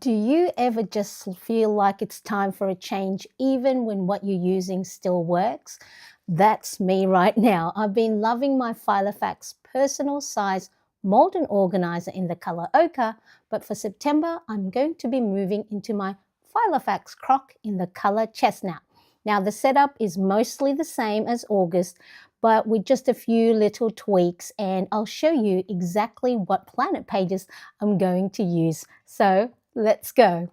Do you ever just feel like it's time for a change, even when what you're using still works? That's me right now. I've been loving my Filofax personal size Malden organizer in the color Ochre, but for September, I'm going to be moving into my Filofax Croc in the color Chestnut. Now, the setup is mostly the same as August, but with just a few little tweaks, and I'll show you exactly what planet pages I'm going to use. So let's go.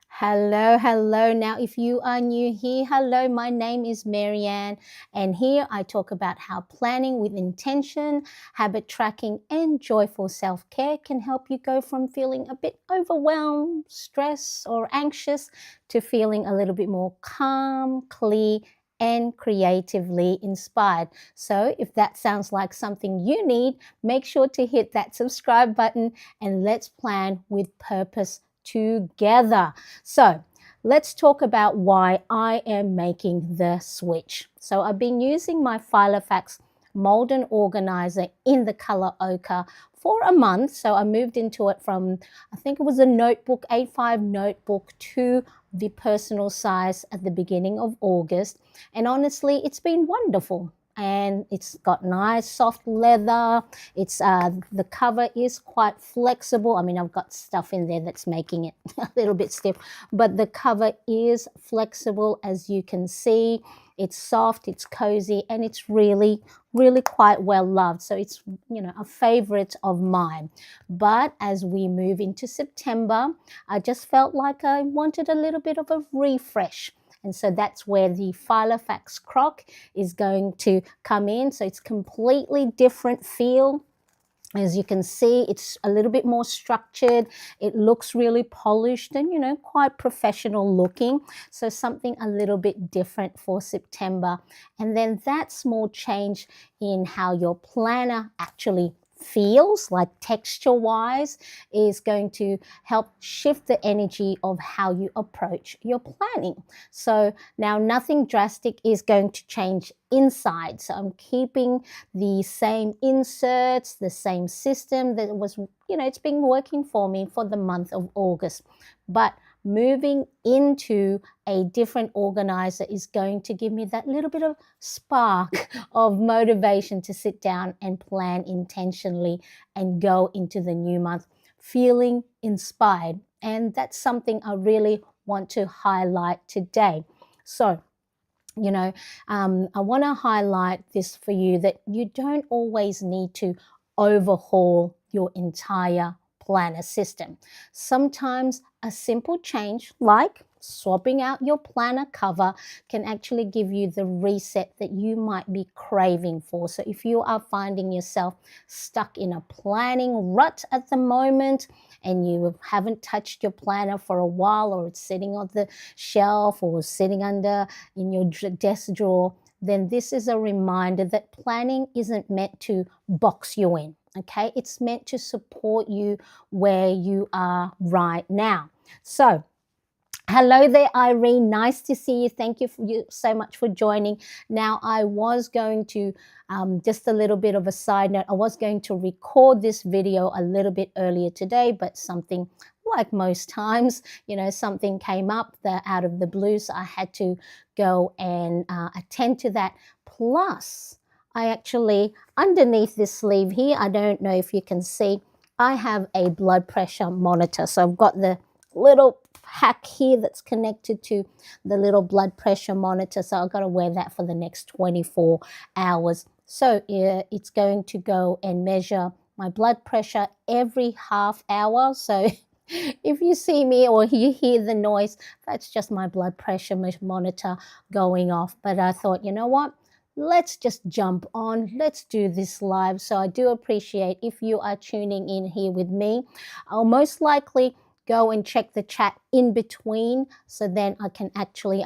Hello, hello. Now, if you are new here, hello, my name is Marianne, and here I talk about how planning with intention, habit tracking, and joyful self care can help you go from feeling a bit overwhelmed, stressed, or anxious to feeling a little bit more calm, clear, and creatively inspired. So, if that sounds like something you need, make sure to hit that subscribe button and let's plan with purpose together. So let's talk about why I am making the switch. So I've been using my Filofax Malden organizer in the color Ochre for a month. So I moved into it from, I think it was a notebook, A5 notebook, to the personal size at the beginning of August. And honestly, it's been wonderful. And it's got nice soft leather. It's the cover is quite flexible. I mean, I've got stuff in there that's making it a little bit stiff, but the cover is flexible, as you can see. It's soft, it's cozy, and it's really, really quite well loved. So it's, you know, a favorite of mine. But as we move into September, I just felt like I wanted a little bit of a refresh. And so that's where the Filofax Croc is going to come in. So it's completely different feel. As you can see, it's a little bit more structured. It looks really polished and, you know, quite professional looking. So something a little bit different for September. And then that small change in how your planner actually feels, like texture wise, is going to help shift the energy of how you approach your planning. So now nothing drastic is going to change inside. So I'm keeping the same inserts, the same system that was, you know, it's been working for me for the month of August. But moving into a different organizer is going to give me that little bit of spark of motivation to sit down and plan intentionally and go into the new month feeling inspired. And that's something I really want to highlight today. So, you know, I want to highlight this for you, that you don't always need to overhaul your entire planner system. Sometimes a simple change like swapping out your planner cover can actually give you the reset that you might be craving for. So if you are finding yourself stuck in a planning rut at the moment and you haven't touched your planner for a while, or it's sitting on the shelf or sitting under in your desk drawer, then this is a reminder that planning isn't meant to box you in. Okay, it's meant to support you where you are right now. So, hello there, Irene. Nice to see you. Thank you so much for joining. Now, I was going to, just a little bit of a side note, I was going to record this video a little bit earlier today, but something, like most times, you know, something came up out of the blue, so I had to go and attend to that. Plus, I actually, underneath this sleeve here, I don't know if you can see, I have a blood pressure monitor. So I've got the little pack here that's connected to the little blood pressure monitor. So I've got to wear that for the next 24 hours. So it's going to go and measure my blood pressure every half hour. So if you see me or you hear the noise, that's just my blood pressure monitor going off. But I thought, you know what? Let's just jump on. Let's do this live. So I do appreciate if you are tuning in here with me. I'll most likely go and check the chat in between, so then I can actually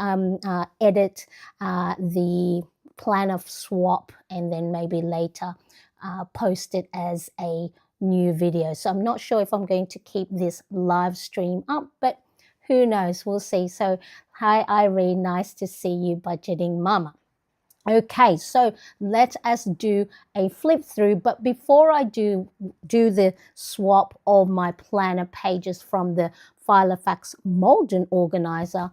edit the plan of swap and then maybe later post it as a new video. So I'm not sure if I'm going to keep this live stream up, but who knows? We'll see. So hi, Irene. Nice to see you, Budgeting Mama. Okay, so let us do a flip through. But before I do the swap of my planner pages from the Filofax Malden organizer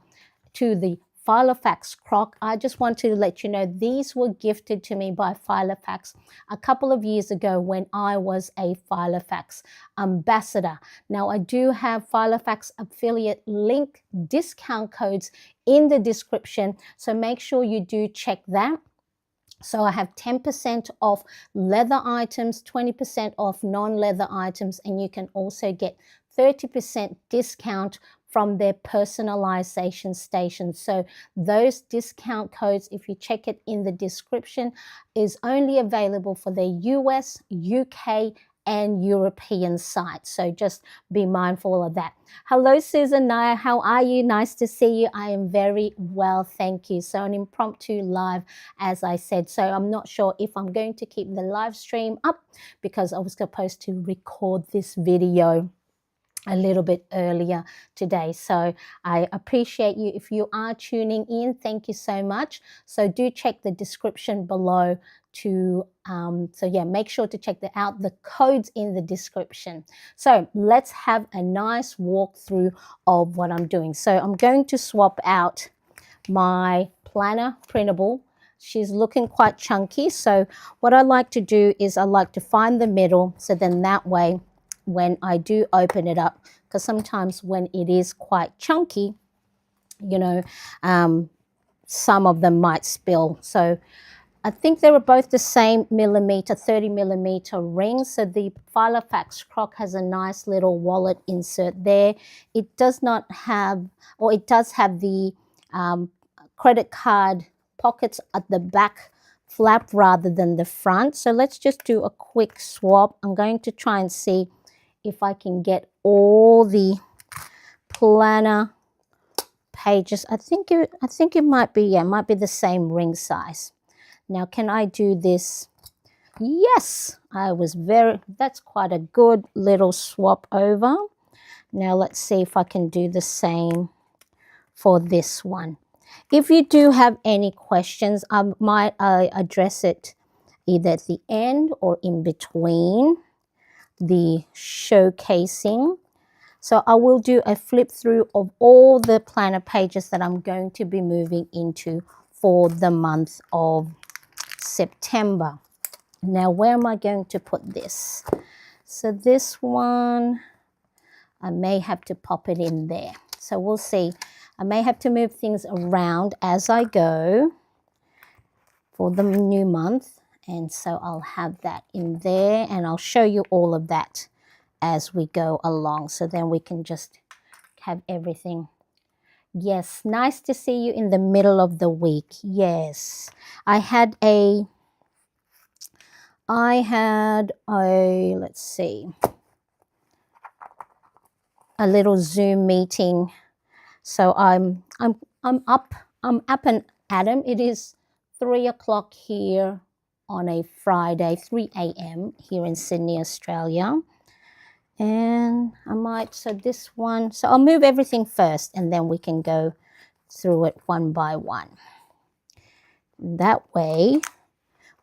to the Filofax Croc, I just want to let you know these were gifted to me by Filofax a couple of years ago when I was a Filofax ambassador. Now, I do have Filofax affiliate link discount codes in the description, so make sure you do check that. So I have 10% off leather items, 20% off non-leather items, and you can also get 30% discount from their personalization station. So those discount codes, if you check it in the description, is only available for the US, UK, and European sites. So just be mindful of that. Hello, Susan Naya. How are you? Nice to see you. I am very well, thank you. So an impromptu live, as I said. So I'm not sure if I'm going to keep the live stream up because I was supposed to record this video a little bit earlier today. So I appreciate you. If you are tuning in, thank you so much. So do check the description below to make sure to check out the codes in the description. So let's have a nice walkthrough of what I'm doing. So I'm going to swap out my planner printable. She's looking quite chunky. So what I like to do is I like to find the middle. So then that way, when I do open it up, because sometimes when it is quite chunky, you know, some of them might spill. So I think they were both the same millimeter, 30 millimeter ring. So the Filofax Croc has a nice little wallet insert there. It does not have, or it does have the credit card pockets at the back flap rather than the front. So let's just do a quick swap. I'm going to try and see if I can get all the planner pages. I think it might be, yeah, it might be the same ring size. Now, can I do this? Yes, that's quite a good little swap over. Now, let's see if I can do the same for this one. If you do have any questions, I might address it either at the end or in between the showcasing. So I will do a flip through of all the planner pages that I'm going to be moving into for the month of September. Now, where am I going to put this? So this one, I may have to pop it in there. So we'll see. I may have to move things around as I go for the new month. And so I'll have that in there, and I'll show you all of that as we go along. So then we can just have everything. Yes, nice to see you in the middle of the week. Yes, I had a, let's see, a little Zoom meeting. So I'm up and at 'em. It is 3 o'clock here on a Friday, 3 a.m. here in Sydney, Australia. And I might, so this one, so I'll move everything first and then we can go through it one by one. That way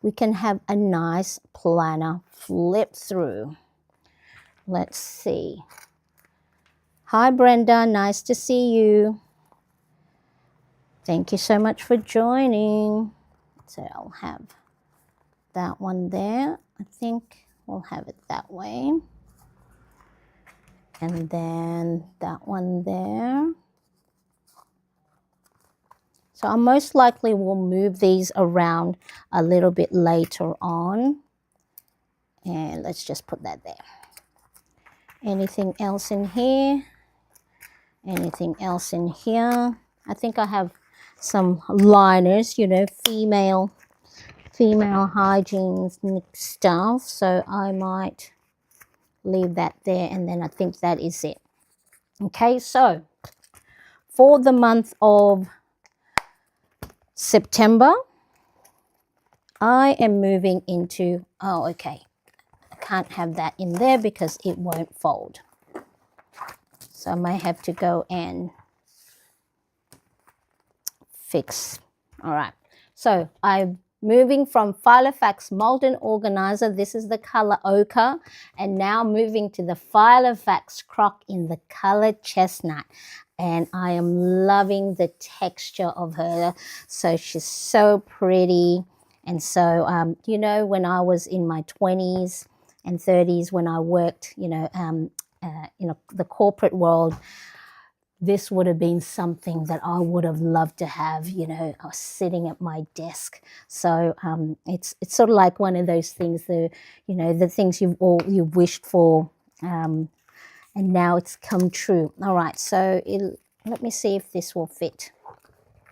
we can have a nice planner flip through. Let's see. Hi, Brenda. Nice to see you. Thank you so much for joining. So I'll have that one there. I think we'll have it that way. And then that one there. So I most likely will move these around a little bit later on. And let's just put that there. Anything else in here? Anything else in here? I think I have some liners, you know, female hygiene stuff. So I might leave that there, and then I think that is it. Okay, so for the month of September, I am moving into, oh, okay, I can't have that in there because it won't fold. So I may have to go and fix. All right. So I'm moving from Filofax Malden organizer. This is the color ochre, and now moving to the Filofax Croc in the color chestnut. And I am loving the texture of her. So she's so pretty. And so, you know, when I was in my 20s and 30s, when I worked, in the corporate world, this would have been something that I would have loved to have, you know, I was sitting at my desk. So it's sort of like one of those things, the things you've wished for, and now it's come true. All right, so let me see if this will fit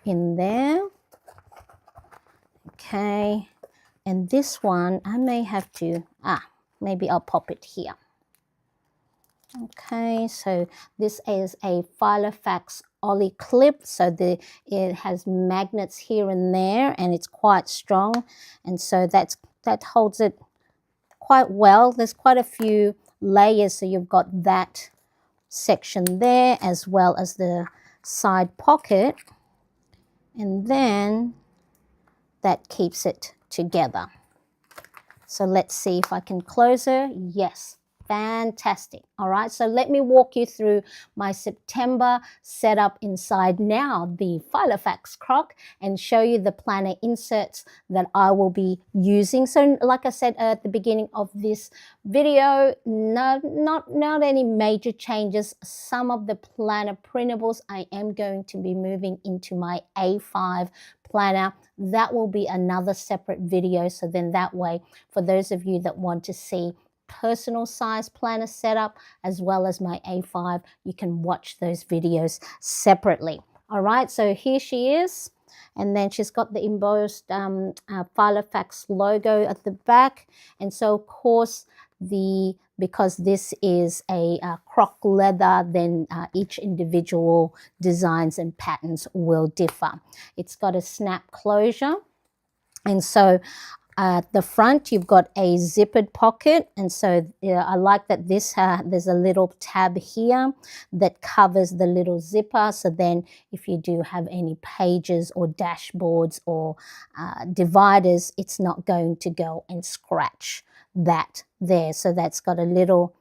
in there. Okay, and this one I may have to, maybe I'll pop it here. Okay, so this is a Filofax Ollie clip. So it has magnets here and there, and it's quite strong, and so that holds it quite well. There's quite a few layers, so you've got that section there as well as the side pocket, and then that keeps it together. So let's see if I can close her. Yes. Fantastic. All right, so let me walk you through my September setup inside now the Filofax Croc and show you the planner inserts that I will be using. So like I said at the beginning of this video, not any major changes. Some of the planner printables I am going to be moving into my A5 planner. That will be another separate video. So then that way, for those of you that want to see personal size planner setup as well as my A5, you can watch those videos separately. All right, so here she is, and then she's got the embossed Filofax logo at the back. And so of course, because this is a croc leather, then each individual designs and patterns will differ. It's got a snap closure, and so at the front, you've got a zippered pocket, and so I like that there's a little tab here that covers the little zipper, so then if you do have any pages or dashboards or dividers, it's not going to go and scratch that there. So that's got a little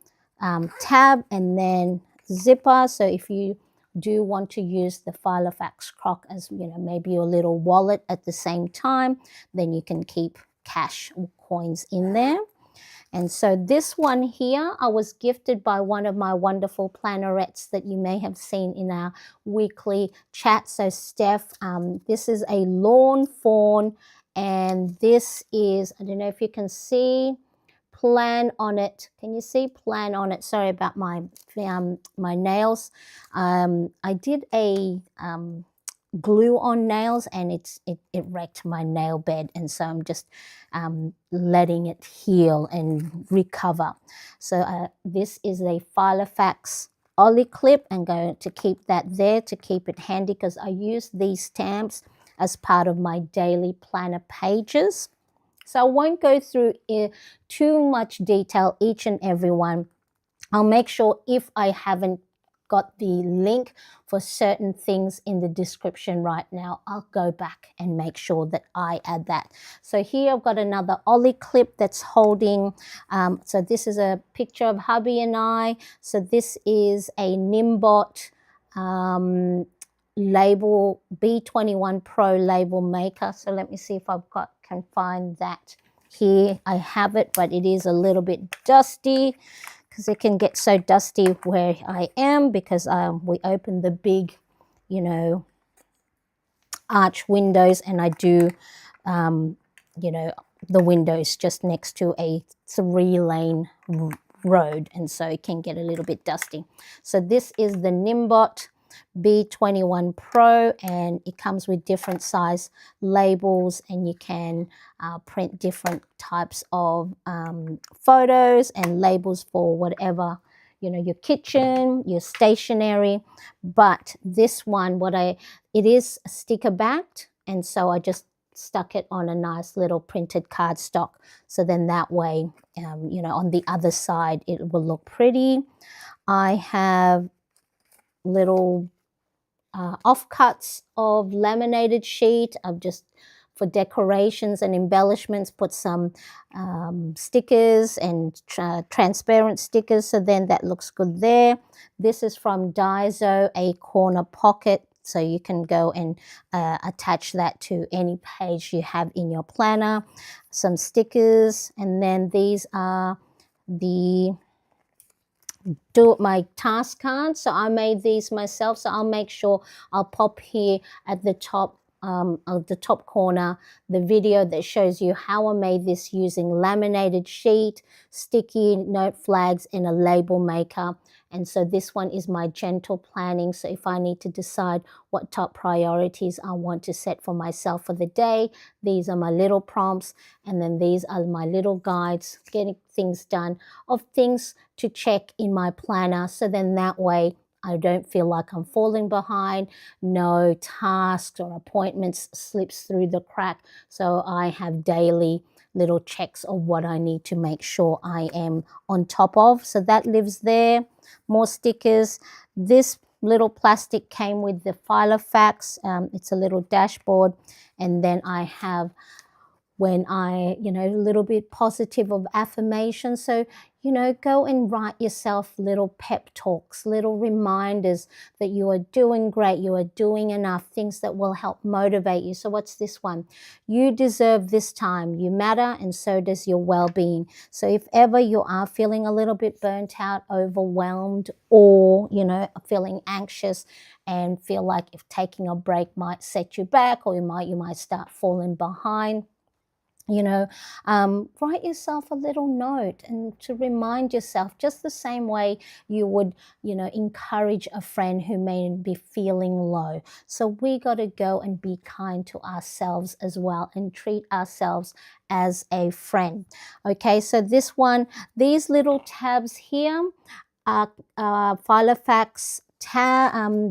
tab and then zipper, so if you do want to use the Filofax Croc as, you know, maybe your little wallet at the same time, then you can keep cash or coins in there. And so this one here, I was gifted by one of my wonderful plannerettes that you may have seen in our weekly chat. So Steph, this is a lawn fawn, and this is, I don't know if you can see, plan on it. Can you see plan on it? Sorry about my nails. I did a glue on nails, and it wrecked my nail bed, and so I'm just letting it heal and recover. So this is a Filofax Ollie clip. I'm going to keep that there to keep it handy because I use these stamps as part of my daily planner pages. So I won't go through too much detail each and every one. I'll make sure if I haven't got the link for certain things in the description right now, I'll go back and make sure that I add that. So here I've got another Ollie clip that's holding, so this is a picture of hubby and I. So this is a Nimbot label, B21 Pro label maker. So let me see if can find that here. I have it, but it is a little bit dusty, because it can get so dusty where I am, because we open the big, you know, arch windows, and I do, you know, the windows just next to a 3-lane road, and so it can get a little bit dusty. So this is the Nimbot B21 Pro, and it comes with different size labels, and you can print different types of photos and labels for whatever, you know, your kitchen, your stationery. But this one, it is sticker backed, and so I just stuck it on a nice little printed cardstock, so then that way, you know, on the other side it will look pretty. I have little offcuts of laminated sheet. I've just for decorations and embellishments, put some stickers and transparent stickers, so then that looks good there. This is from Daiso, a corner pocket, so you can go and attach that to any page you have in your planner. Some stickers, and then these are the my task cards. So I made these myself, so I'll make sure I'll pop here at the top of the top corner the video that shows you how I made this using laminated sheet, sticky note flags, and a label maker. And so this one is my gentle planning. So if I need to decide what top priorities I want to set for myself for the day, these are my little prompts, and then these are my little guides, getting things done, of things to check in my planner. So then that way I don't feel like I'm falling behind, no tasks or appointments slips through the crack. So I have daily little checks of what I need to make sure I am on top of. So that lives there. More stickers. This little plastic came with the Filofax. It's a little dashboard. And then I have, when I, a little bit positive of affirmation. So, go and write yourself little pep talks, little reminders that you are doing great, you are doing enough, things that will help motivate you. So what's this one? You deserve this time, you matter, and so does your well-being. So if ever you are feeling a little bit burnt out, overwhelmed, or, feeling anxious and feel like if taking a break might set you back, or you might start falling behind, write yourself a little note and to remind yourself, just the same way you would, encourage a friend who may be feeling low. So we got to go and be kind to ourselves as well and treat ourselves as a friend. Okay, so this one, these little tabs here are Filofax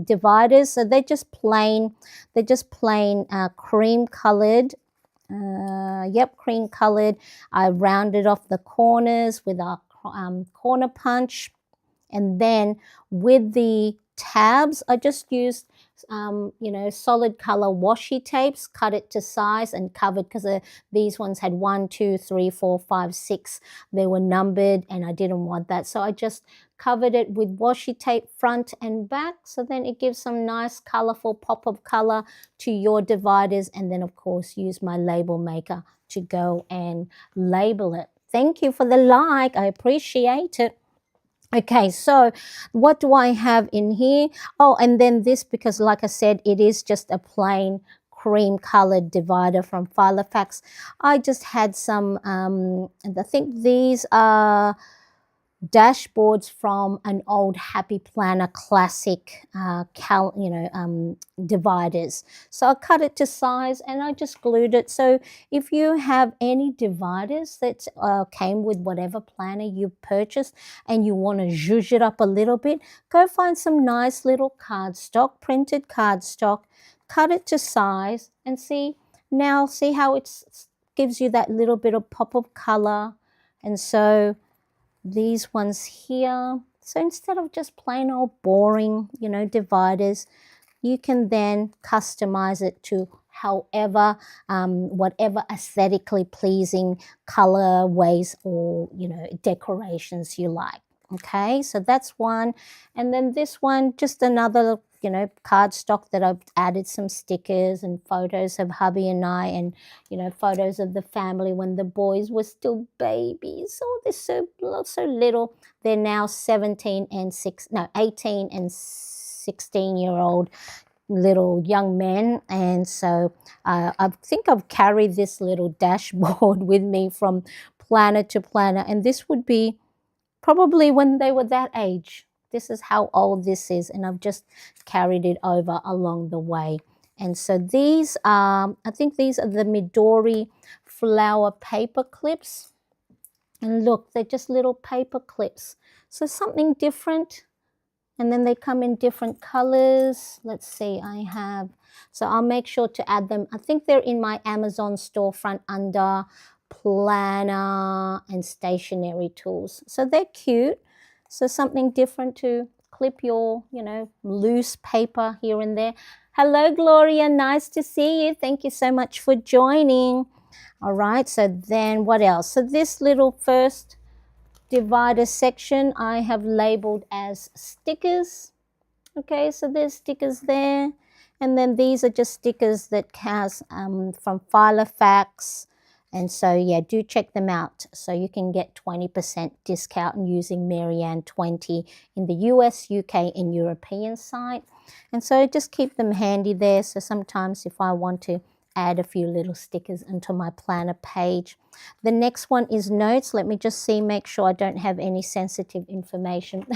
dividers. So they're just plain cream colored. Cream colored. I rounded off the corners with a corner punch, and then with the tabs I just used solid color washi tapes, cut it to size and covered, because these ones had 1, 2, 3, 4, 5, 6. They were numbered and I didn't want that, so I just covered it with washi tape front and back, so then it gives some nice colorful pop of color to your dividers. And then of course use my label maker to go and label it. Thank you for the like, I appreciate it. Okay, so what do I have in here? Oh, and then this, because like I said, it is just a plain cream colored divider from Filofax. I just had some, I think these are dashboards from an old Happy Planner classic dividers. So I cut it to size and I just glued it. So if you have any dividers that came with whatever planner you purchased and you want to zhuzh it up a little bit, go find some nice little cardstock, printed cardstock, cut it to size, and see how it gives you that little bit of pop of color. And so these ones here, so instead of just plain old boring dividers, you can then customize it to however whatever aesthetically pleasing color ways or decorations you like. Okay, so that's one. And then this one, just another cardstock that I've added some stickers and photos of hubby and I, and photos of the family when the boys were still babies. Oh, they're so little. They're now 18 and 16-year-old little young men. And so I think I've carried this little dashboard with me from planner to planner, and this would be probably when they were that age. This is how old this is, and I've just carried it over along the way. And so these are, I think these are the Midori flower paper clips. And look, they're just little paper clips. So something different. And then they come in different colors. Let's see, so I'll make sure to add them. I think they're in my Amazon storefront under planner and stationery tools. So they're cute. So something different to clip your, loose paper here and there. Hello, Gloria. Nice to see you. Thank you so much for joining. All right, so then what else? So this little first divider section I have labeled as stickers. Okay, so there's stickers there. And then these are just stickers that has from Filofax. And so, yeah, do check them out. So you can get 20% discount using Marianne20 in the US, UK, and European site. And so just keep them handy there. So sometimes if I want to add a few little stickers into my planner page. The next one is notes. Let me just see, make sure I don't have any sensitive information.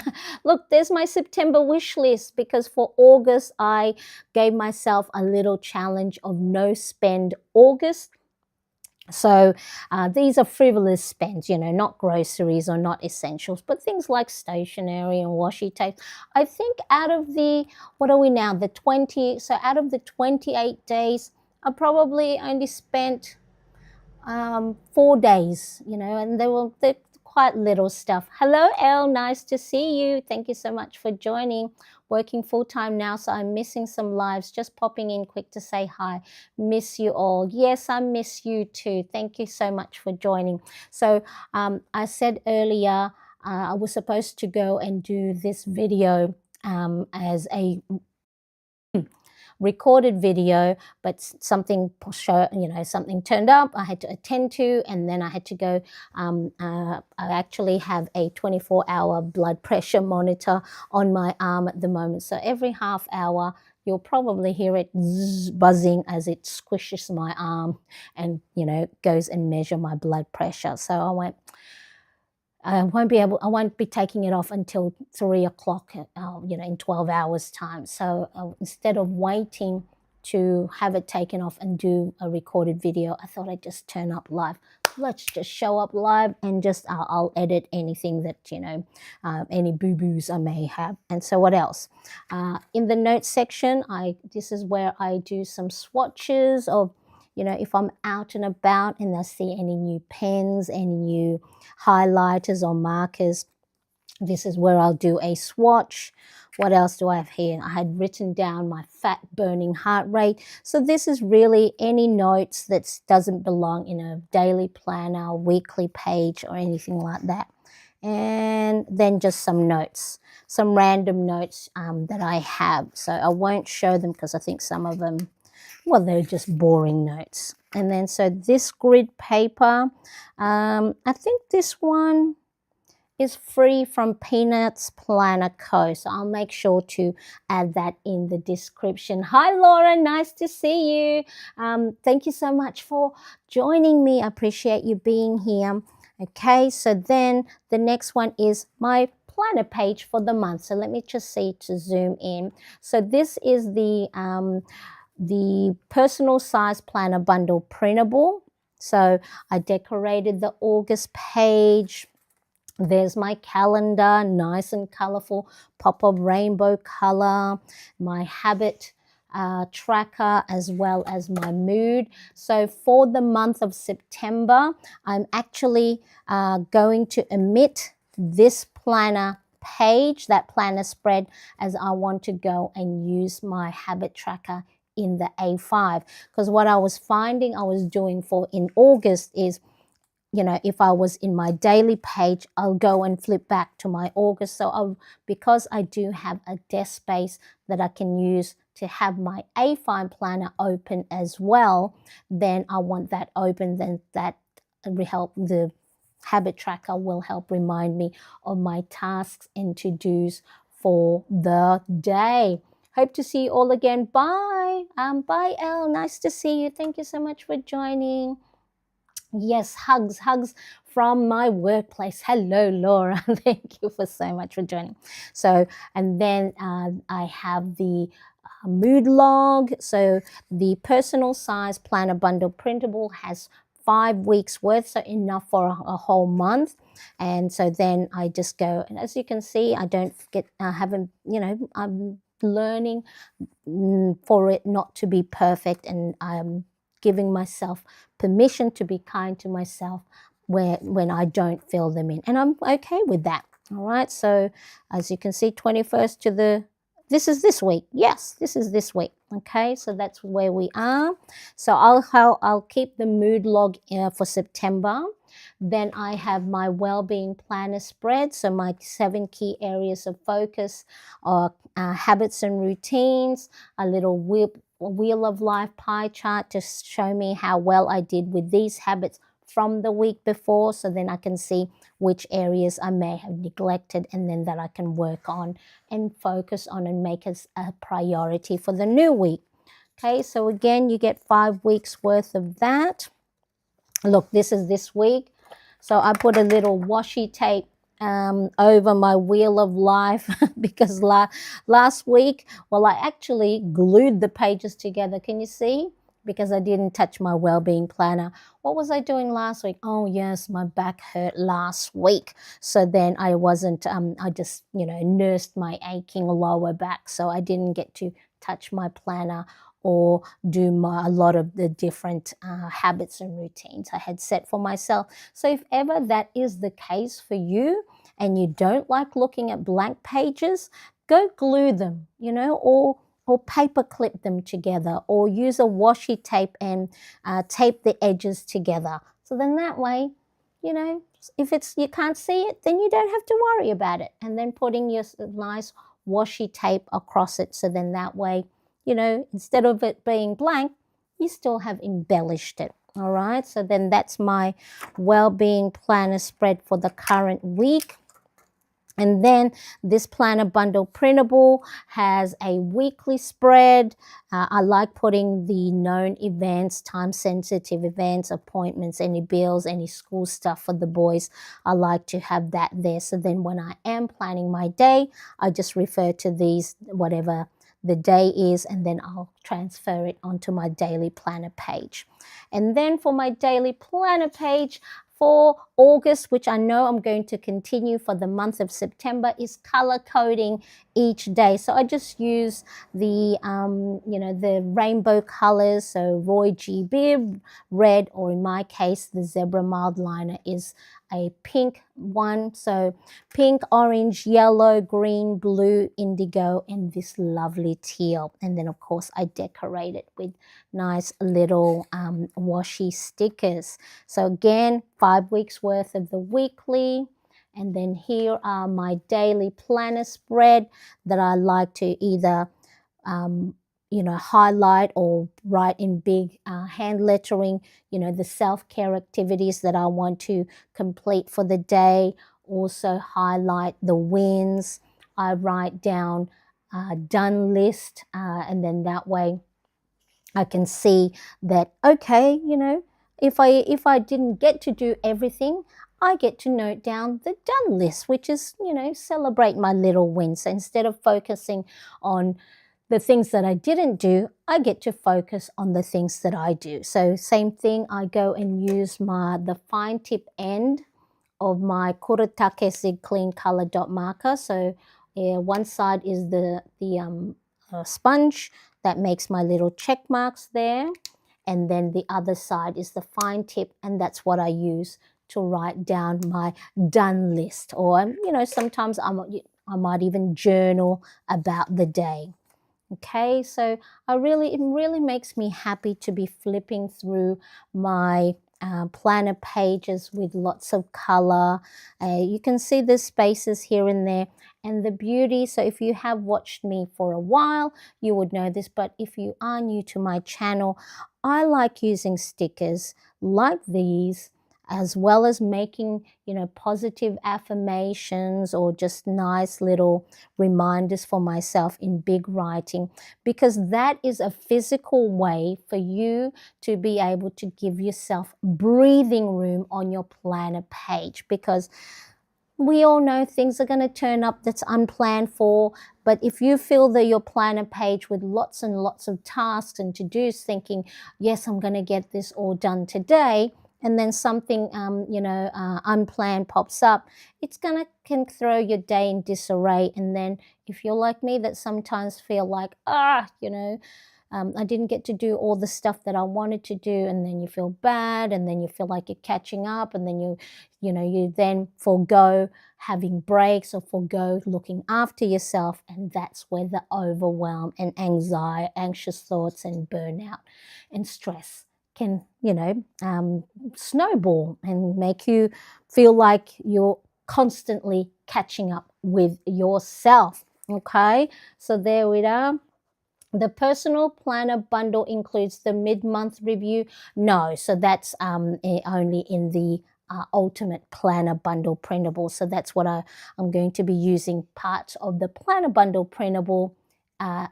Look, there's my September wish list, because for August, I gave myself a little challenge of no spend August. So these are frivolous spends, you know, not groceries or not essentials, but things like stationery and washi tape. I think out of the, what are we now, the 20, so out of the 28 days, I probably only spent 4 days, you know, and they're quite little stuff. Hello, Elle, nice to see you. Thank you so much for joining. Working full-time now, so I'm missing some lives. Just popping in quick to say hi. Miss you all. Yes, I miss you too. Thank you so much for joining. So I said earlier I was supposed to go and do this video as a recorded video, but something something turned up I had to attend to, and then I had to go. I actually have a 24-hour blood pressure monitor on my arm at the moment, so every half hour you'll probably hear it buzzing as it squishes my arm and, you know, goes and measure my blood pressure. So I won't be taking it off until 3 o'clock, you know, in 12 hours time. So instead of waiting to have it taken off and do a recorded video, I thought I'd just turn up live. Let's just show up live, and just I'll edit anything that, you know, any boo-boos I may have. And so what else? In the notes section, this is where I do some swatches of, you know, if I'm out and about and I see any new pens, any new highlighters or markers, this is where I'll do a swatch. What else do I have here? I had written down my fat burning heart rate. So this is really any notes that doesn't belong in a daily planner, weekly page, or anything like that. And then just some notes, some random notes that I have. So I won't show them because I think some of them, well, they're just boring notes. And then so this grid paper, I think this one is free from Peanuts Planner Co. So I'll make sure to add that in the description. Hi, Laura. Nice to see you. Thank you so much for joining me. I appreciate you being here. Okay, so then the next one is my planner page for the month. So let me just see to zoom in. So this is the personal size planner bundle printable. So I decorated the August page. There's my calendar, nice and colorful, pop of rainbow color, my habit tracker, as well as my mood. So for the month of September, I'm actually going to omit this planner page, that planner spread, as I want to go and use my habit tracker in the A5. Because what I was finding I was doing for in August is, you know, if I was in my daily page, I'll go and flip back to my August. So because I do have a desk space that I can use to have my A5 planner open as well, then I want that open. Then that will help, the habit tracker will help remind me of my tasks and to-dos for the day. Hope to see you all again. Bye. Bye, Elle. Nice to see you. Thank you so much for joining. Yes, hugs from my workplace. Hello, Laura. Thank you for so much for joining. So, and then I have the mood log. So the personal size planner bundle printable has 5 weeks worth, so enough for a whole month. And so then I just go, and as you can see, I haven't, you know, I'm learning for it not to be perfect, and I'm giving myself permission to be kind to myself when I don't fill them in, and I'm okay with that. All right, so as you can see, 21st to the this is this week. Yes, this is this week. Okay, so that's where we are. So I'll keep the mood log for September. Then I have my well-being planner spread. So my 7 key areas of focus are habits and routines, a little wheel of life pie chart to show me how well I did with these habits from the week before, so then I can see which areas I may have neglected and then that I can work on and focus on and make as a priority for the new week. Okay, so again, you get 5 weeks worth of that. Look, this is this week. So I put a little washi tape over my wheel of life because last week, well, I actually glued the pages together. Can you see? Because I didn't touch my well-being planner. What was I doing last week? Oh, yes, my back hurt last week. So then I wasn't, I just, nursed my aching lower back. So I didn't get to touch my planner or do a lot of the different habits and routines I had set for myself. So if ever that is the case for you and you don't like looking at blank pages, go glue them, or paper clip them together, or use a washi tape and tape the edges together. So then that way, if you can't see it, then you don't have to worry about it. And then putting your nice washi tape across it, so then that way, instead of it being blank, you still have embellished it. All right, so then that's my well-being planner spread for the current week. And then this planner bundle printable has a weekly spread. I like putting the known events, time-sensitive events, appointments, any bills, any school stuff for the boys. I like to have that there. So then when I am planning my day, I just refer to these, whatever the day is, and then I'll transfer it onto my daily planner page. And then for my daily planner page, for August, which I know I'm going to continue for the month of September, is color coding each day. So I just use the, the rainbow colors. So Roy G. Bibb, red, or in my case, the zebra mild liner is a pink one. So pink, orange, yellow, green, blue, indigo, and this lovely teal. And then, of course, I decorate it with nice little washi stickers. So again, 5 weeks worth of the weekly. And then here are my daily planner spread that I like to either highlight or write in big hand lettering, the self-care activities that I want to complete for the day. Also highlight the wins. I write down done list, and then that way I can see that, okay, if I didn't get to do everything, I get to note down the done list, which is, celebrate my little wins. So instead of focusing on the things that I didn't do, I get to focus on the things that I do. So same thing, I go and use the fine tip end of my Kurotake Sig Clean Color Dot Marker. So one side is the sponge that makes my little check marks there. And then the other side is the fine tip, and that's what I use to write down my done list. Or, sometimes I might even journal about the day. Okay, so it really makes me happy to be flipping through my planner pages with lots of color. You can see the spaces here and there and the beauty. So if you have watched me for a while, you would know this. But if you are new to my channel, I like using stickers like these, as well as making, positive affirmations or just nice little reminders for myself in big writing, because that is a physical way for you to be able to give yourself breathing room on your planner page, because we all know things are going to turn up that's unplanned for. But if you fill your planner page with lots and lots of tasks and to-dos, thinking, yes, I'm going to get this all done today, and then something, unplanned pops up, it's can throw your day in disarray. And then if you're like me, that sometimes feel like, I didn't get to do all the stuff that I wanted to do, and then you feel bad, and then you feel like you're catching up, and then you then forego having breaks or forego looking after yourself, and that's where the overwhelm and anxiety, anxious thoughts and burnout and stress can, snowball and make you feel like you're constantly catching up with yourself. Okay, so there we are. The personal planner bundle includes the mid-month review. No, so that's only in the ultimate planner bundle printable. So that's what I'm going to be using part of the planner bundle printable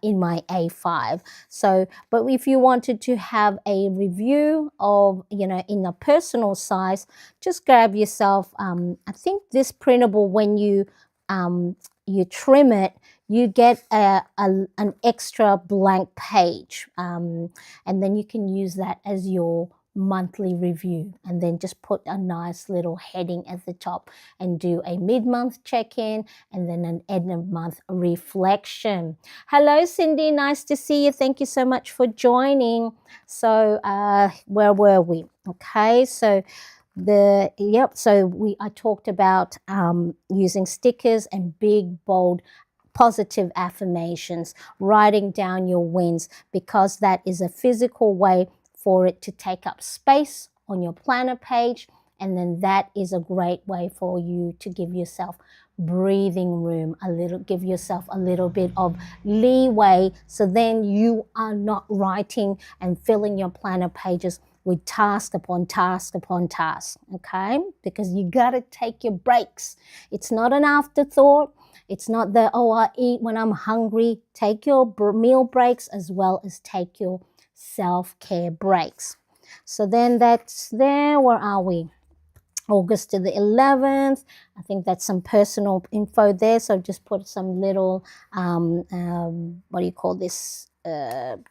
in my A5. So, but if you wanted to have a review of, in a personal size, just grab yourself, I think this printable, when you trim it, you get an extra blank page, and then you can use that as your monthly review, and then just put a nice little heading at the top and do a mid-month check-in and then an end-of-month reflection. Hello, Cindy. Nice to see you. Thank you so much for joining. So where were we? Okay, so I talked about using stickers and big, bold, positive affirmations, writing down your wins, because that is a physical way for it to take up space on your planner page. And then that is a great way for you to give yourself breathing room, give yourself a little bit of leeway, so then you are not writing and filling your planner pages with task upon task upon task, okay? Because you got to take your breaks. It's not an afterthought. It's not I eat when I'm hungry. Take your meal breaks as well as take your self-care breaks. So then that's there. Where are we? August to the 11th. I think that's some personal info there. So just put some little, what do you call this?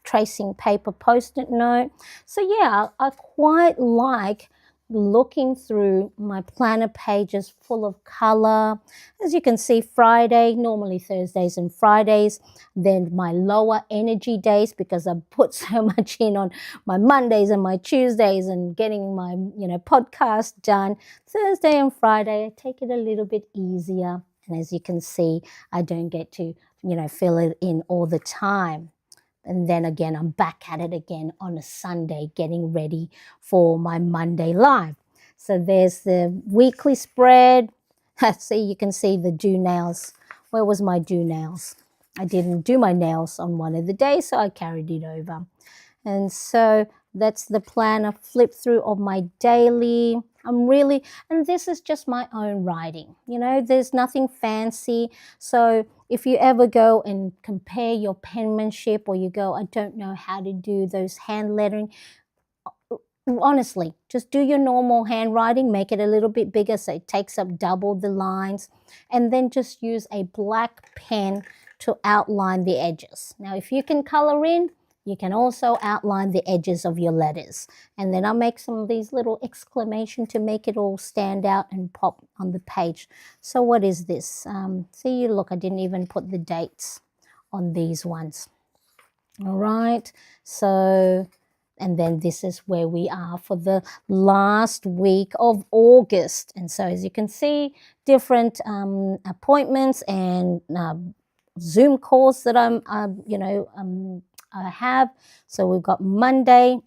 Tracing paper post-it note. So yeah, I quite like looking through my planner pages full of color. As you can see, Friday, normally Thursdays and Fridays, then my lower energy days, because I put so much in on my Mondays and my Tuesdays and getting my podcast done. Thursday and Friday, I take it a little bit easier, and as you can see, I don't get to fill it in all the time. And then again, I'm back at it again on a Sunday, getting ready for my Monday live. So there's the weekly spread. See, you can see the do nails. Where was my do nails? I didn't do my nails on one of the days, so I carried it over. And so that's the planner flip through of my daily. And this is just my own writing. There's nothing fancy. So if you ever go and compare your penmanship, or you go, I don't know how to do those hand lettering, honestly, just do your normal handwriting, make it a little bit bigger so it takes up double the lines, and then just use a black pen to outline the edges. Now, if you can color in, you can also outline the edges of your letters. And then I'll make some of these little exclamation to make it all stand out and pop on the page. So what is this? See, look, I didn't even put the dates on these ones. All right, so, and then this is where we are for the last week of August. And so as you can see, different appointments and Zoom calls that I have. So we've got Monday.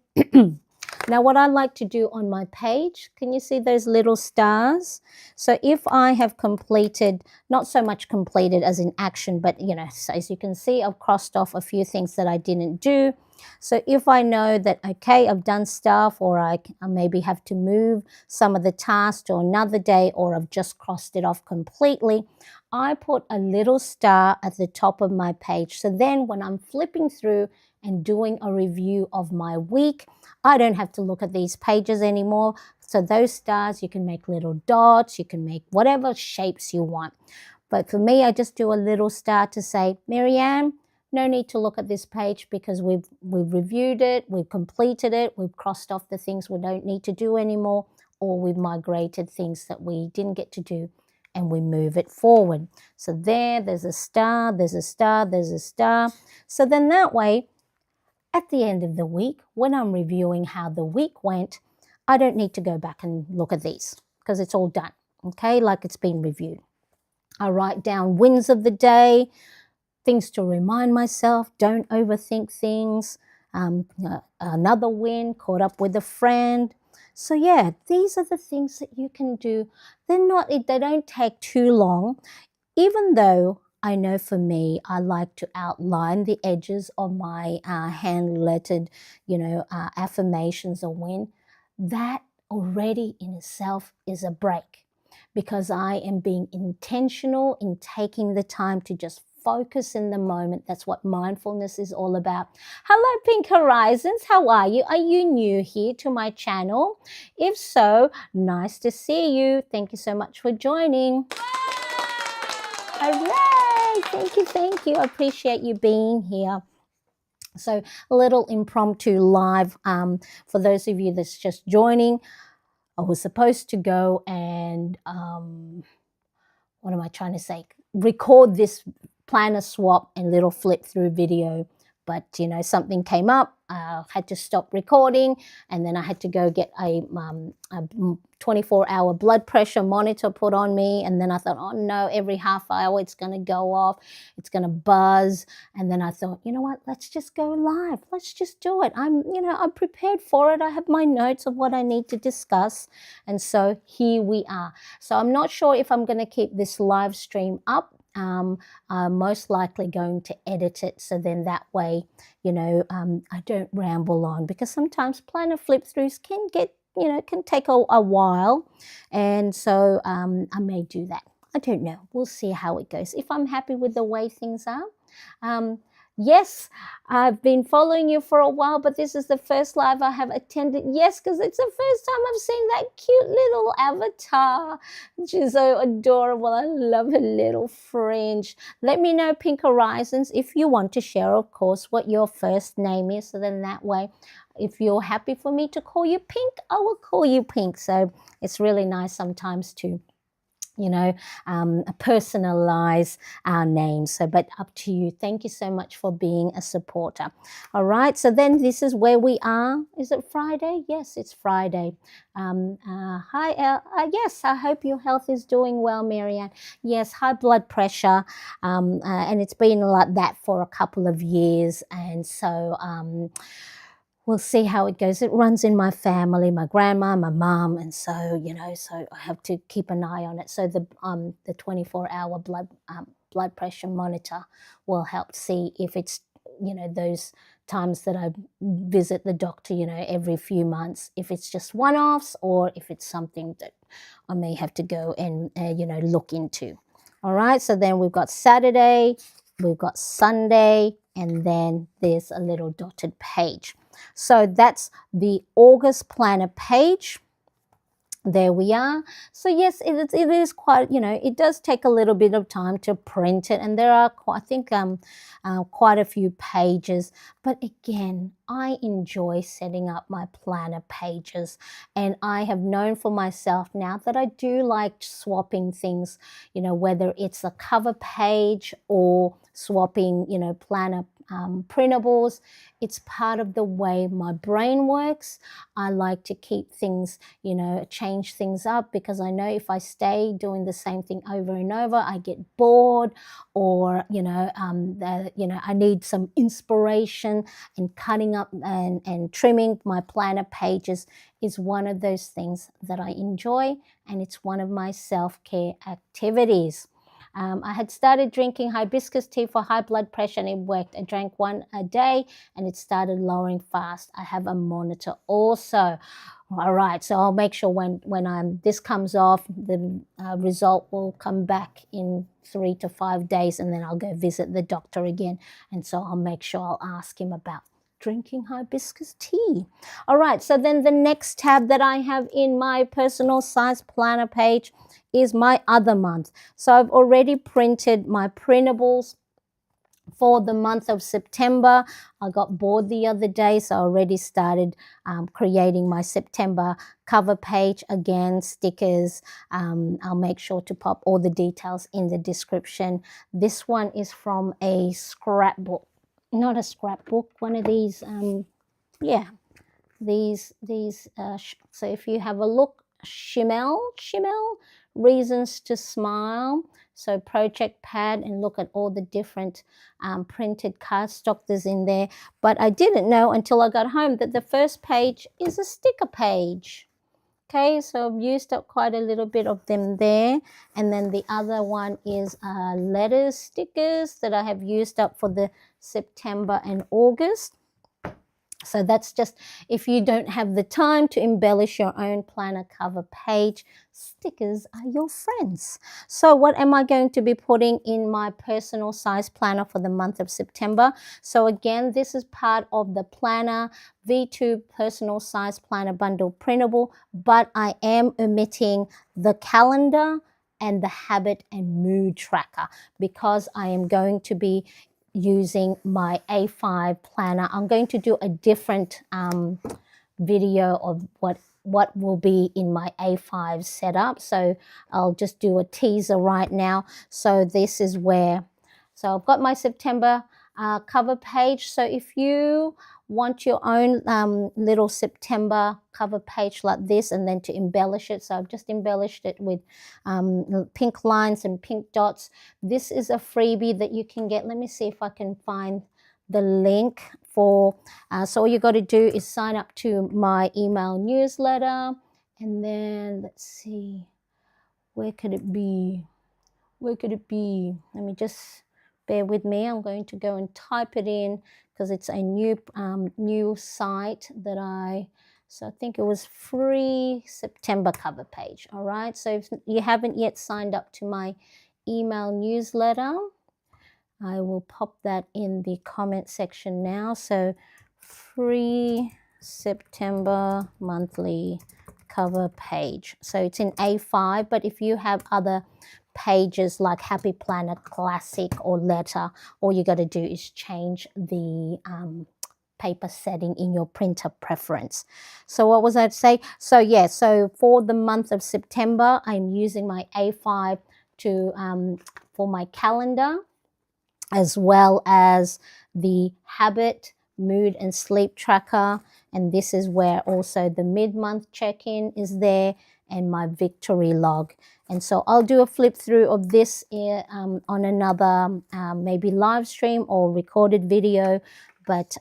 Now, what I like to do on my page, can you see those little stars? So if I have completed, not so much completed as in action, but, so as you can see, I've crossed off a few things that I didn't do. So if I know that, okay, I've done stuff, or I maybe have to move some of the tasks to another day, or I've just crossed it off completely, I put a little star at the top of my page. So then when I'm flipping through and doing a review of my week, I don't have to look at these pages anymore. So those stars, you can make little dots, you can make whatever shapes you want. But for me, I just do a little star to say, Marianne, no need to look at this page because we've reviewed it, we've completed it, we've crossed off the things we don't need to do anymore, or we've migrated things that we didn't get to do, and we move it forward. So there's a star, there's a star, there's a star. So then that way, at the end of the week, when I'm reviewing how the week went, I don't need to go back and look at these because it's all done, okay, like it's been reviewed. I write down wins of the day, things to remind myself, don't overthink things. Another win, caught up with a friend. So yeah, these are the things that you can do. They don't take too long, even though I know for me, I like to outline the edges of my hand-lettered, affirmations or win. That already in itself is a break because I am being intentional in taking the time to just focus in the moment. That's what mindfulness is all about. Hello, Pink Horizons. How are you? Are you new here to my channel? If so, nice to see you. Thank you so much for joining. Hooray! Thank you. I appreciate you being here. So a little impromptu live for those of you that's just joining. I was supposed to go and what am I trying to say? Record this planner swap and little flip through video. But, something came up. I had to stop recording, and then I had to go get a 24-hour blood pressure monitor put on me. And then I thought, oh no, every half hour it's going to go off. It's going to buzz. And then I thought, you know what? Let's just go live. Let's just do it. I'm prepared for it. I have my notes of what I need to discuss. And so here we are. So I'm not sure if I'm going to keep this live stream up. I'm most likely going to edit it so then that way, I don't ramble on, because sometimes planner flip throughs can get, can take a while. And so I may do that. I don't know. We'll see how it goes. If I'm happy with the way things are. Yes, I've been following you for a while, but this is the first live I have attended. Yes, because it's the first time I've seen that cute little avatar. She's so adorable. I love her little fringe. Let me know, Pink Horizons, if you want to share, of course, what your first name is. So then that way, if you're happy for me to call you Pink, I will call you Pink. So it's really nice sometimes to personalize our names. So, but up to you. Thank you so much for being a supporter. All right. So then this is where we are. Is it Friday? Yes, it's Friday. Hi, yes, I hope your health is doing well, Marianne. Yes, high blood pressure. And it's been like that for a couple of years. And so, we'll see how it goes. It runs in my family, my grandma, my mom, and so so I have to keep an eye on it. So the 24-hour blood pressure monitor will help see if it's those times that I visit the doctor every few months, if it's just one-offs or if it's something that I may have to go and look into. All right. So then we've got Saturday, we've got Sunday, and then there's a little dotted page. So that's the August planner page. There we are. So yes, it is quite, it does take a little bit of time to print it. And there are, I think, quite a few pages. But again, I enjoy setting up my planner pages. And I have known for myself now that I do like swapping things, whether it's a cover page or swapping, planner printables. It's part of the way my brain works. I like to keep things, change things up, because I know if I stay doing the same thing over and over, I get bored, or I need some inspiration. And cutting up and trimming my planner pages is one of those things that I enjoy, and it's one of my self-care activities. I had started drinking hibiscus tea for high blood pressure, and it worked. I drank one a day and it started lowering fast. I have a monitor also. All right, so I'll make sure when this comes off, the result will come back in 3 to 5 days, and then I'll go visit the doctor again. And so I'll make sure I'll ask him about drinking hibiscus tea. All right, so then the next tab that I have in my personal size planner page is my other month. So I've already printed my printables for the month of September. I got bored the other day, so I already started creating my September cover page. Again, stickers. I'll make sure to pop all the details in the description. This one is from a scrapbook. not a scrapbook, one of these, yeah, these so if you have a look, Shimmel, Reasons to Smile. So project pad, and look at all the different printed cardstock that's in there. But I didn't know until I got home that the first page is a sticker page. Okay, so I've used up quite a little bit of them there. And then the other one is letters, stickers that I have used up for the September and August. So that's just, if you don't have the time to embellish your own planner cover page, stickers are your friends. So what am I going to be putting in my personal size planner for the month of September? So again, this is part of the planner V2 personal size planner bundle printable, but I am omitting the calendar and the habit and mood tracker because I am going to be using my A5 planner. I'm going to do a different video of what will be in my A5 setup. So I'll just do a teaser right now. So this is where, so I've got my September cover page. So if you want your own little September cover page like this, and then to embellish it, so I've just embellished it with pink lines and pink dots. This is a freebie that you can get. Let me see if I can find the link for, so all you got to do is sign up to my email newsletter, and then let's see, where could it be? Let me just bear with me. I'm going to go and type it in because it's a new site that so I think it was free September cover page. All right, so if you haven't yet signed up to my email newsletter, I will pop that in the comment section now. So free September monthly cover page. So it's in A5, but if you have other pages like Happy Planner Classic or Letter, all you got to do is change the paper setting in your printer preference. So what was I to say? So yeah, so for the month of September, I'm using my A5 to for my calendar, as well as the habit, mood, and sleep tracker. And this is where also the mid-month check-in is there, and my victory log. And so I'll do a flip through of this on another maybe live stream or recorded video, but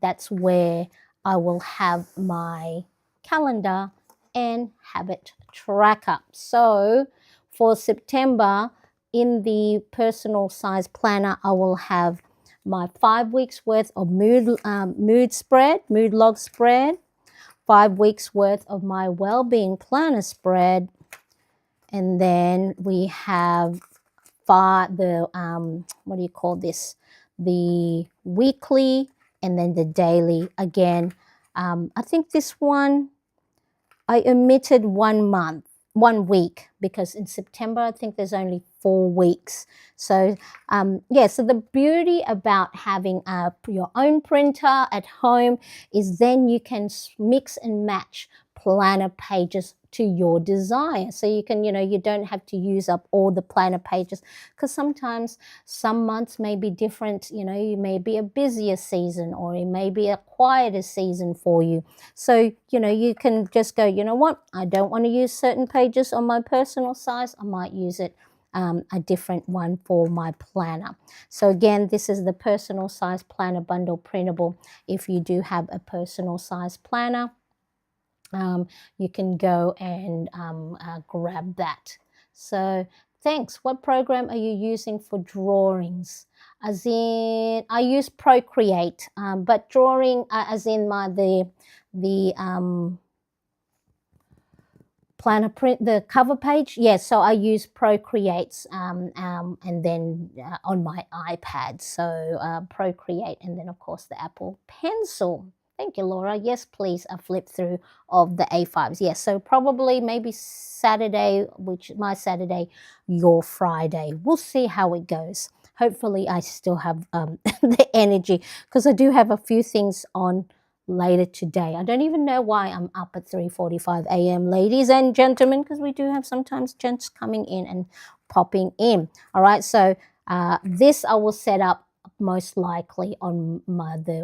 that's where I will have my calendar and habit tracker. So for September, in the personal size planner, I will have my 5 weeks worth of mood log spread, 5 weeks worth of my well-being planner spread, and then we have the what do you call this? The weekly, and then the daily. Again, I think this one I omitted 1 week, because in September I think there's only 4 weeks. So yeah, so the beauty about having your own printer at home is then you can mix and match planner pages to your desire. So you can, you don't have to use up all the planner pages, because sometimes some months may be different. You may be a busier season, or it may be a quieter season for you. So, you can just go, you know what, I don't want to use certain pages on my personal size. I might use it a different one for my planner. So again, this is the personal size planner bundle printable. If you do have a personal size planner, you can go and grab that. So thanks. What program are you using for drawings? As in, I use Procreate, but drawing as in the planner print, the cover page. Yes, so I use Procreate and then on my iPad. So Procreate, and then of course the Apple Pencil. Thank you, Laura. Yes, please, a flip through of the A5s. Yes, so probably maybe Saturday, which my Saturday, your Friday. We'll see how it goes. Hopefully I still have the energy, because I do have a few things on later today. I don't even know why I'm up at 3:45 a.m., ladies and gentlemen, because we do have sometimes gents coming in and popping in. All right, so this I will set up most likely on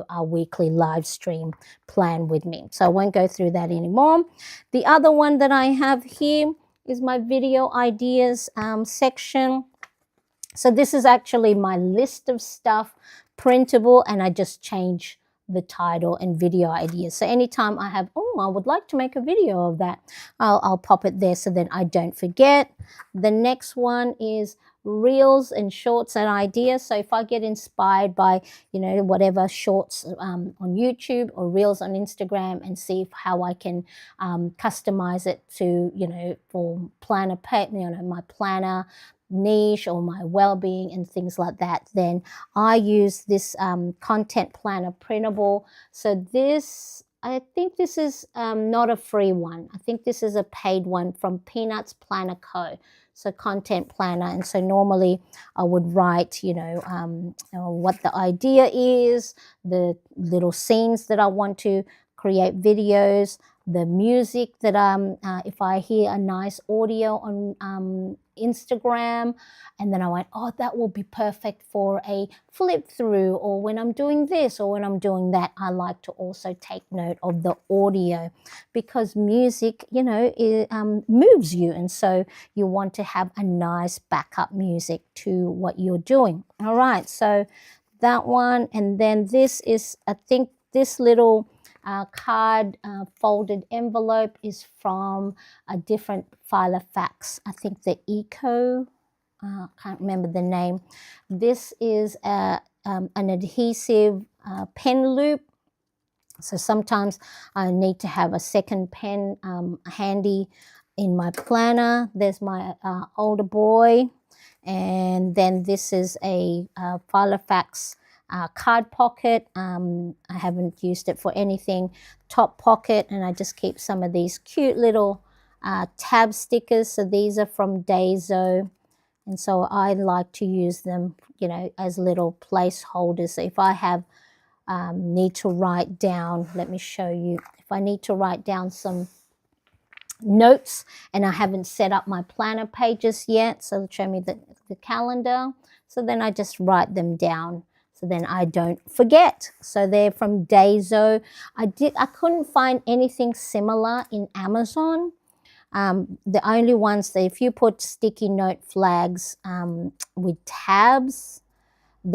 our weekly live stream plan with me. So I won't go through that anymore. The other one that I have here is my video ideas section. So this is actually my list of stuff, printable, and I just change the title and video ideas. So anytime I have, oh, I would like to make a video of that, I'll pop it there so then I don't forget. The next one is reels and shorts and ideas. So if I get inspired by, you know, whatever shorts on YouTube or reels on Instagram, and see how I can customize it to, you know, for planner, you know, my planner niche or my well-being and things like that, then I use this content planner printable. So this, I think this is not a free one. I think this is a paid one from Peanuts Planner Co. So content planner. And so normally I would write, you know, what the idea is, the little scenes that I want to create videos, the music that if I hear a nice audio on Instagram, and then I went, oh, that will be perfect for a flip through, or when I'm doing this or when I'm doing that. I like to also take note of the audio, because music, you know, it moves you, and so you want to have a nice backup music to what you're doing. All right, so that one. And then this is, I think this little card folded envelope is from a different Filofax. I think the Eco, can't remember the name. This is an adhesive pen loop. So sometimes I need to have a second pen handy in my planner. There's my older boy. And then this is a Filofax card pocket. I haven't used it for anything. Top pocket, and I just keep some of these cute little tab stickers. So these are from Daiso, and so I like to use them, you know, as little placeholders. So if I have need to write down, let me show you. If I need to write down some notes and I haven't set up my planner pages yet, so it'll show me the calendar. So then I just write them down, so then I don't forget. So they're from Daiso. I couldn't find anything similar in Amazon. The only ones that, if you put sticky note flags with tabs,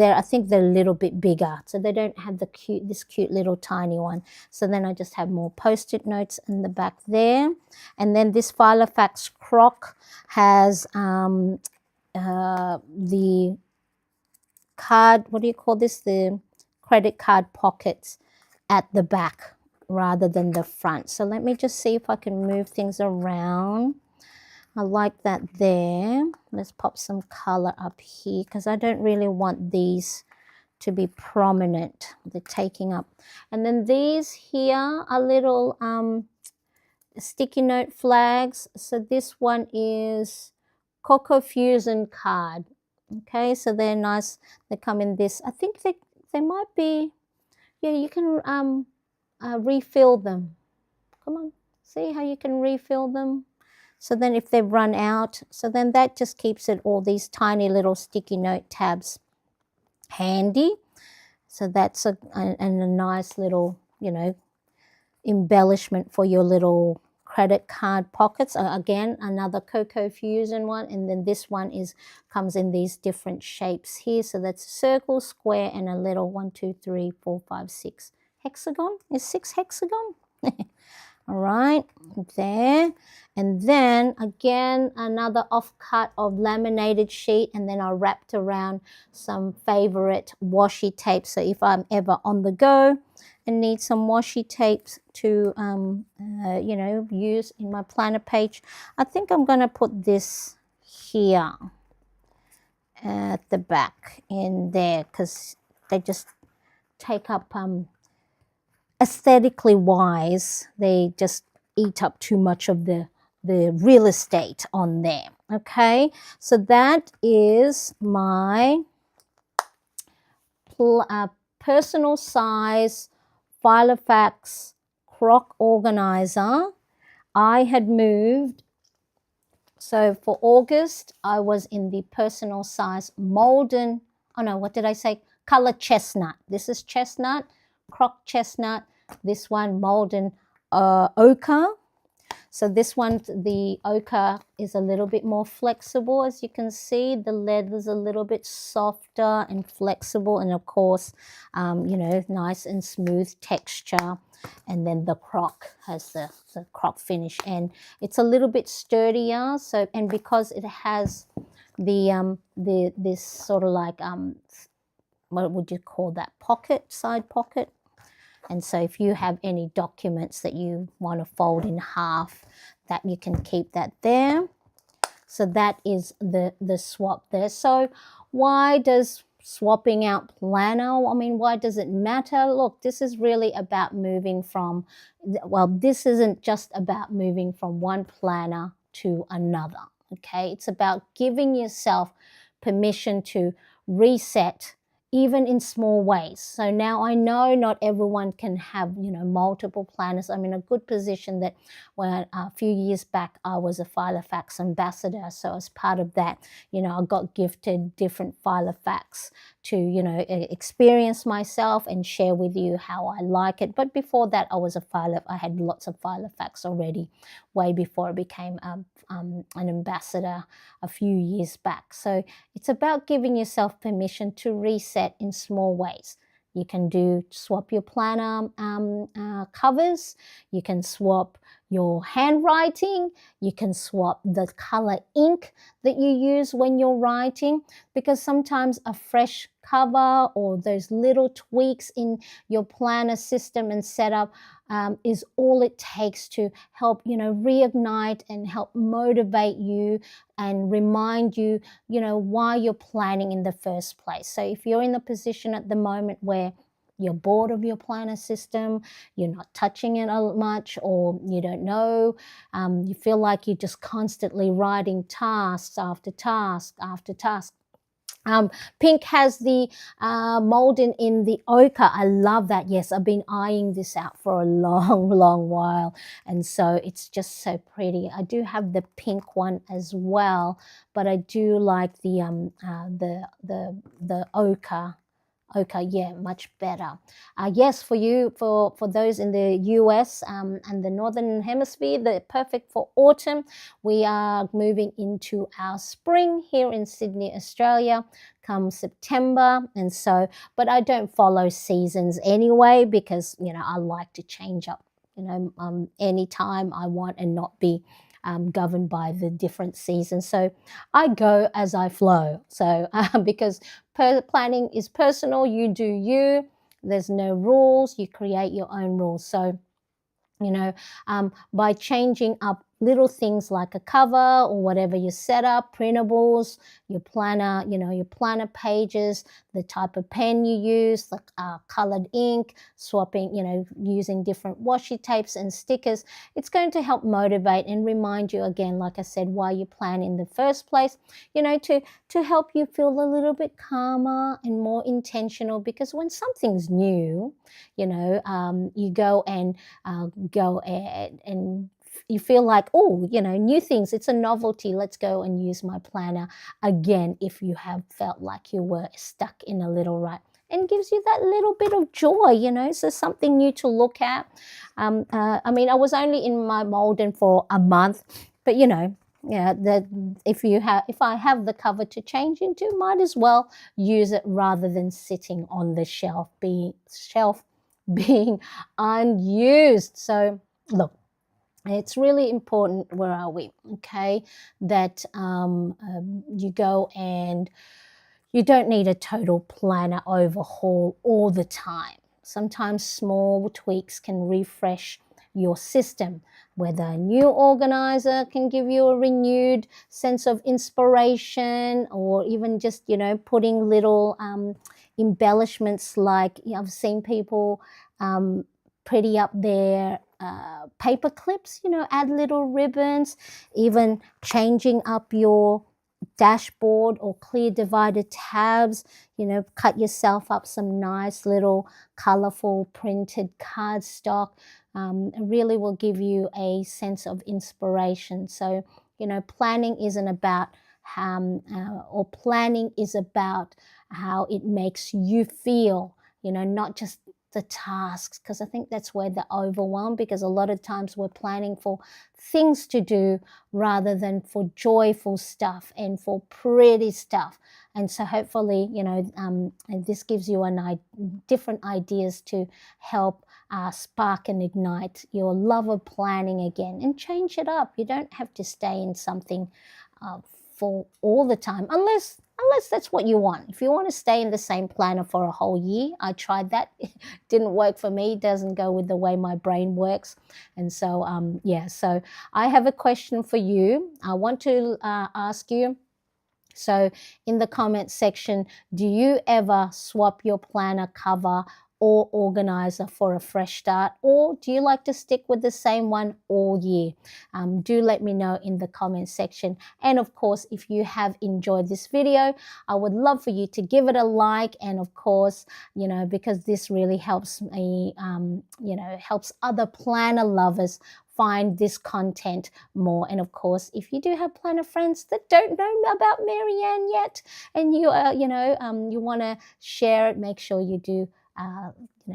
I think they're a little bit bigger, so they don't have this cute little tiny one. So then I just have more post-it notes in the back there. And then this Filofax Croc has the card, what do you call this? The credit card pockets at the back rather than the front. So let me just see if I can move things around. I like that there. Let's pop some color up here, because I don't really want these to be prominent. They're taking up. And then these here are little sticky note flags. So this one is Cocoa Fusion card. Okay, so they're nice. They come in this. I think they might be, yeah, you can refill them. Come on, see how you can refill them? So then if they've run out, so then that just keeps it, all these tiny little sticky note tabs handy. So that's a nice little, you know, embellishment for your little credit card pockets. Again, another Cocoa Fusion one. And then this one comes in these different shapes here. So that's circle, square, and a little 1, 2, 3, 4, 5, 6 hexagon. Is 6 hexagon? All right, there. And then again, another offcut of laminated sheet, and then I wrapped around some favorite washi tape. So if I'm ever on the go and need some washi tapes to, you know, use in my planner page, I think I'm going to put this here at the back in there, because they just take up aesthetically wise, they just eat up too much of the real estate on there. Okay, so that is my personal size Filofax Croc organizer. I had moved, so for August I was in the personal size Malden, oh no, what did I say? color chestnut. This is chestnut, Croc chestnut. This one, Malden ochre. So this one, the ochre, is a little bit more flexible. As you can see, the leather is a little bit softer and flexible, and of course, you know, nice and smooth texture. And then the Croc has the Croc finish, and it's a little bit sturdier. So, and because it has the this sort of like what would you call that, pocket, side pocket. And so if you have any documents that you want to fold in half, that you can keep that there. So that is the swap there. So why does swapping out planner, I mean, why does it matter? Look, this is really about moving from, well, this isn't just about moving from one planner to another, okay? It's about giving yourself permission to reset, even in small ways. So now I know not everyone can have, you know, multiple planners. I'm in a good position that when a few years back I was a Filofax ambassador. So as part of that, you know, I got gifted different Filofax to, you know, experience myself and share with you how I like it. But before that, I had lots of Filofax already, way before I became an ambassador a few years back. So it's about giving yourself permission to reset in small ways. You can swap your planner covers. You can swap your handwriting. You can swap the color ink that you use when you're writing, because sometimes a fresh cover or those little tweaks in your planner system and setup is all it takes to help, you know, reignite and help motivate you and remind you, you know, why you're planning in the first place. So if you're in the position at the moment where you're bored of your planner system, you're not touching it much, or you don't know, you feel like you're just constantly writing tasks after task after task. Pink has the Malden in the ochre. I love that. Yes, I've been eyeing this out for a long, long while, and so it's just so pretty. I do have the pink one as well, but I do like the ochre. Okay, yeah, much better. Yes, for those in the US and the Northern Hemisphere, they're perfect for autumn. We are moving into our spring here in Sydney, Australia, come September. And so, but I don't follow seasons anyway, because, you know, I like to change up, you know, anytime I want and not be governed by the different seasons. So I go as I flow. So because planning is personal, you do you. There's no rules. You create your own rules. So, you know, by changing up little things like a cover or whatever you set up, printables, your planner, you know, your planner pages, the type of pen you use, the colored ink, swapping, you know, using different washi tapes and stickers, it's going to help motivate and remind you again, like I said, why you plan in the first place, you know, to help you feel a little bit calmer and more intentional. Because when something's new, you know, you go and you feel like, oh, you know, new things, it's a novelty, let's go and use my planner again if you have felt like you were stuck in a little rut, and gives you that little bit of joy, you know, so something new to look at. I mean, I was only in my Malden for a month, but you know, yeah, if I have the cover to change into, might as well use it rather than sitting on the shelf being unused. So look, it's really important, where are we, okay, that you go and you don't need a total planner overhaul all the time. Sometimes small tweaks can refresh your system, whether a new organizer can give you a renewed sense of inspiration, or even just, you know, putting little embellishments, like, you know, I've seen people pretty up their paper clips, you know, add little ribbons, even changing up your dashboard or clear divided tabs, you know, cut yourself up some nice little colorful printed cardstock. It really will give you a sense of inspiration. So, you know, planning isn't about or planning is about how it makes you feel, not just the tasks, because I think that's where the overwhelm, because a lot of times we're planning for things to do rather than for joyful stuff and for pretty stuff. And so hopefully, and this gives you different ideas to help spark and ignite your love of planning again and change it up. You don't have to stay in something for all the time, unless that's what you want. If you want to stay in the same planner for a whole year, I tried that. It didn't work for me. It doesn't go with the way my brain works. And so, so I have a question for you. I want to ask you. So in the comment section, do you ever swap your planner cover or organizer for a fresh start, or do you like to stick with the same one all year? Do let me know in the comment section. And of course, if you have enjoyed this video, I would love for you to give it a like. And of course, because this really helps me, helps other planner lovers find this content more. And of course, if you do have planner friends that don't know about Marianne yet, and you you want to share it, make sure you do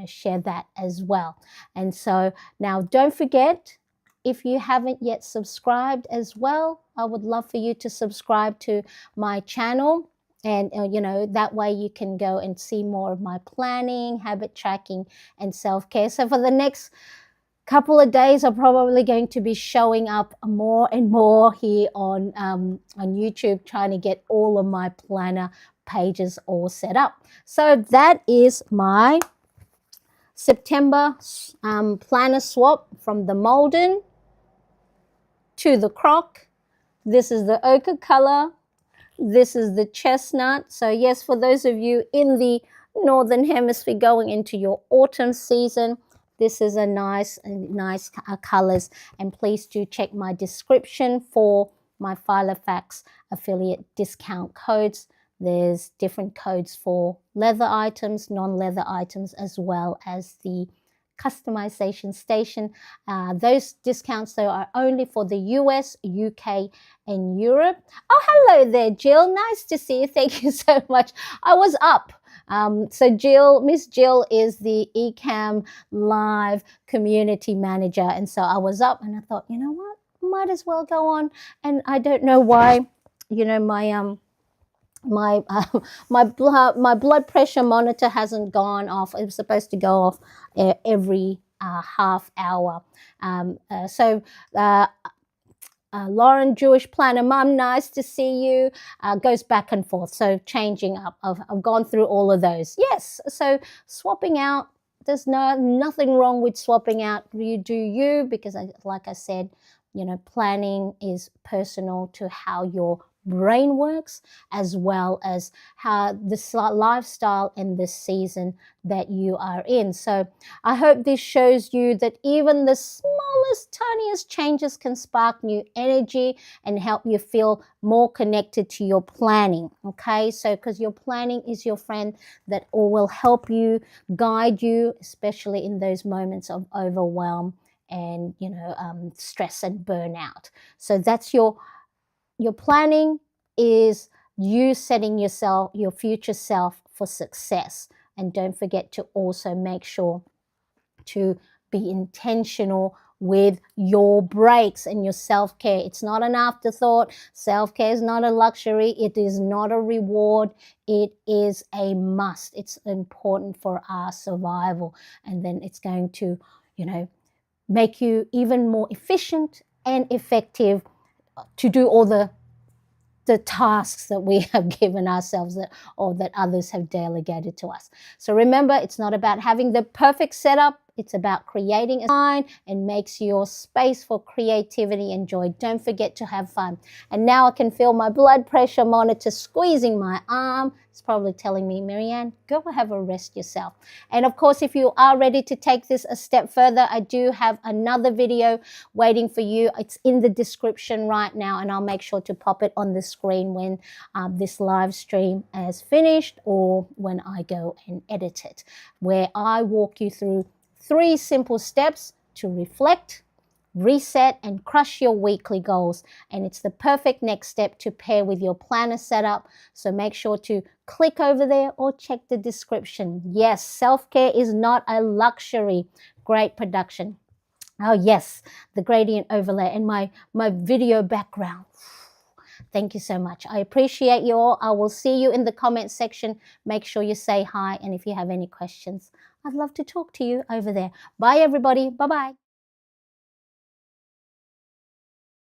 share that as well. And so now, don't forget, if you haven't yet subscribed as well, I would love for you to subscribe to my channel. And, that way you can go and see more of my planning, habit tracking, and self-care. So for the next couple of days, I'm probably going to be showing up more and more here on YouTube, trying to get all of my planner pages all set up. So that is my September planner swap from the Malden to the Croc. This is the ochre color. This is the chestnut. So yes, for those of you in the Northern Hemisphere going into your autumn season, this is a nice colors. And please do check my description for my Filofax affiliate discount codes. There's different codes for leather items, non-leather items, as well as the customization station. Those discounts, though, are only for the US, UK, and Europe. Oh, hello there, Jill. Nice to see you. Thank you so much. I was up. So Miss Jill is the eCam Live community manager. And so I was up and I thought, you know what, might as well go on. And I don't know why, my blood pressure monitor hasn't gone off. It was supposed to go off every half hour. Lauren, Jewish planner mum, nice to see you. Goes back and forth. So changing up. I've gone through all of those. Yes. So swapping out. There's nothing wrong with swapping out. You do you, because like I said, planning is personal to how your brain works, as well as how the lifestyle and the season that you are in. So I hope this shows you that even the smallest, tiniest changes can spark new energy and help you feel more connected to your planning. Okay, so because your planning is your friend that will help you, guide you, especially in those moments of overwhelm and stress and burnout. So that's your planning is you setting your future self for success. And don't forget to also make sure to be intentional with your breaks and your self-care. It's not an afterthought. Self-care is not a luxury. It is not a reward. It is a must. It's important for our survival. And then it's going to, make you even more efficient and effective to do all the tasks that we have given ourselves or that others have delegated to us. So remember, it's not about having the perfect setup. It's about creating a sign and makes your space for creativity and joy. Don't forget to have fun. And now I can feel my blood pressure monitor squeezing my arm. It's probably telling me, Marianne, go have a rest yourself. And of course, if you are ready to take this a step further, I do have another video waiting for you. It's in the description right now, and I'll make sure to pop it on the screen when this live stream is finished or when I go and edit it, where I walk you through 3 simple steps to reflect, reset and crush your weekly goals. And it's the perfect next step to pair with your planner setup. So make sure to click over there or check the description. Yes, self-care is not a luxury. Great production. Oh yes, the gradient overlay and my video background. Thank you so much. I appreciate you all. I will see you in the comment section. Make sure you say hi. And if you have any questions, I'd love to talk to you over there. Bye, everybody. Bye-bye.